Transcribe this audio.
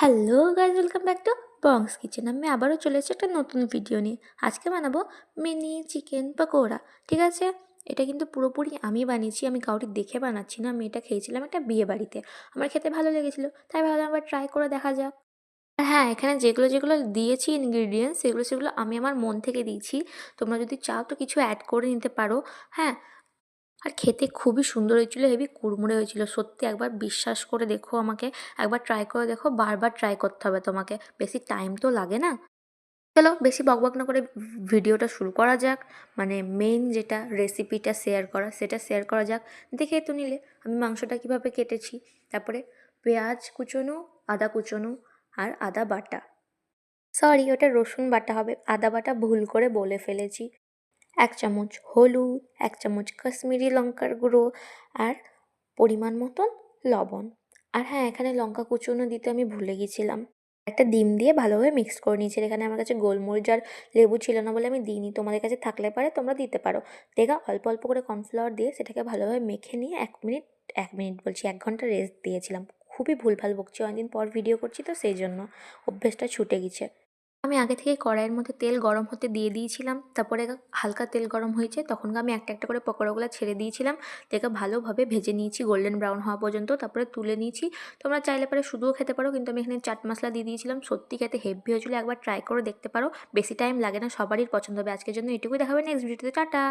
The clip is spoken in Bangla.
Hello guys, welcome back to Bong's kitchen. আমি আবারও চলে এসেছি একটা নতুন ভিডিও নিয়ে। আজকে বানাবো মিনি চিকেন পকোড়া। ঠিক আছে, এটা কিন্তু পুরোপুরি আমি বানিয়েছি, আমি কাউকে দেখে বানাচ্ছি না। আমি এটা খেয়েছিলাম একটা বিয়ে বাড়িতে, আমার খেতে ভালো লেগেছিলো, তাই ভাবলাম আবার ট্রাই করে দেখা যাক। আর হ্যাঁ, এখানে যেগুলো যেগুলো দিয়েছি ইনগ্রিডিয়েন্টস, সেগুলো আমি আমার মন থেকে দিয়েছি। তোমরা যদি চাও তো কিছু অ্যাড করে নিতে পারো। হ্যাঁ, আর খেতে খুবই সুন্দর হয়েছিল, হেবি কুড়মুড়ে হয়েছিল। সত্যি একবার বিশ্বাস করে দেখো আমাকে, একবার ট্রাই করে দেখো। বারবার ট্রাই করতে হবে তোমাকে, বেশি টাইম তো লাগে না। চলো বেশি বকবক না করে ভিডিওটা শুরু করা যাক। মানে মেইন যেটা রেসিপিটা শেয়ার করা, সেটা শেয়ার করা যাক। দেখে তো নিলে আমি মাংসটা কীভাবে কেটেছি। তারপরে পেঁয়াজ কুচোনো, আদা কুচোনো, আর আদা বাটা, সরি ওটা রসুন বাটা হবে, আদা বাটা ভুল করে বলে ফেলেছি। 1 চামচ হলুদ, 1 চামচ কাশ্মীরি লঙ্কার গুঁড়ো, আর পরিমাণ মতন লবণ। আর হ্যাঁ, এখানে লঙ্কা কুচুনো দিতে আমি ভুলে গেছিলাম। একটা ডিম দিয়ে ভালোভাবে মিক্স করে নিয়েছি। এখানে আমার কাছে গোলমরিচ আর লেবু ছিল না বলে আমি দিইনি, তোমাদের কাছে থাকলে পারে তোমরা দিতে পারো। দেখা অল্প অল্প করে কর্নফ্লাওয়ার দিয়ে সেটাকে ভালোভাবে মেখে নিয়ে 1 মিনিট বলছি 1 ঘন্টা রেস্ট দিয়েছিলাম। খুবই ভুলভাল বকছি, অনেকদিন পর ভিডিও করছি তো সেই জন্য অভ্যেসটা ছুটে গেছে। আমি আগে থেকে কড়াইয়ের মধ্যে তেল গরম হতে দিয়ে দিয়েছিলাম। তারপরে হালকা তেল গরম হয়েছে, তখন আমি একটা একটা করে পকোড়াগুলো ছেড়ে দিয়েছিলাম। দেখে ভালোভাবে ভেজে নিয়েছি গোল্ডেন ব্রাউন হওয়া পর্যন্ত, তারপরে তুলে নিয়েছি। তোমরা চাইলে পরে শুধুও খেতে পারো, কিন্তু আমি এখানে চাট মশলা দিয়ে দিয়েছিলাম। সত্যি খেতে হেভি হয়েছিল, একবার ট্রাই করে দেখতে পারো। বেশি টাইম লাগে না, সবারই পছন্দ হবে। আজকের জন্য এটুকুই, দেখাবে নেক্সট ভিডিওতে। টাটা।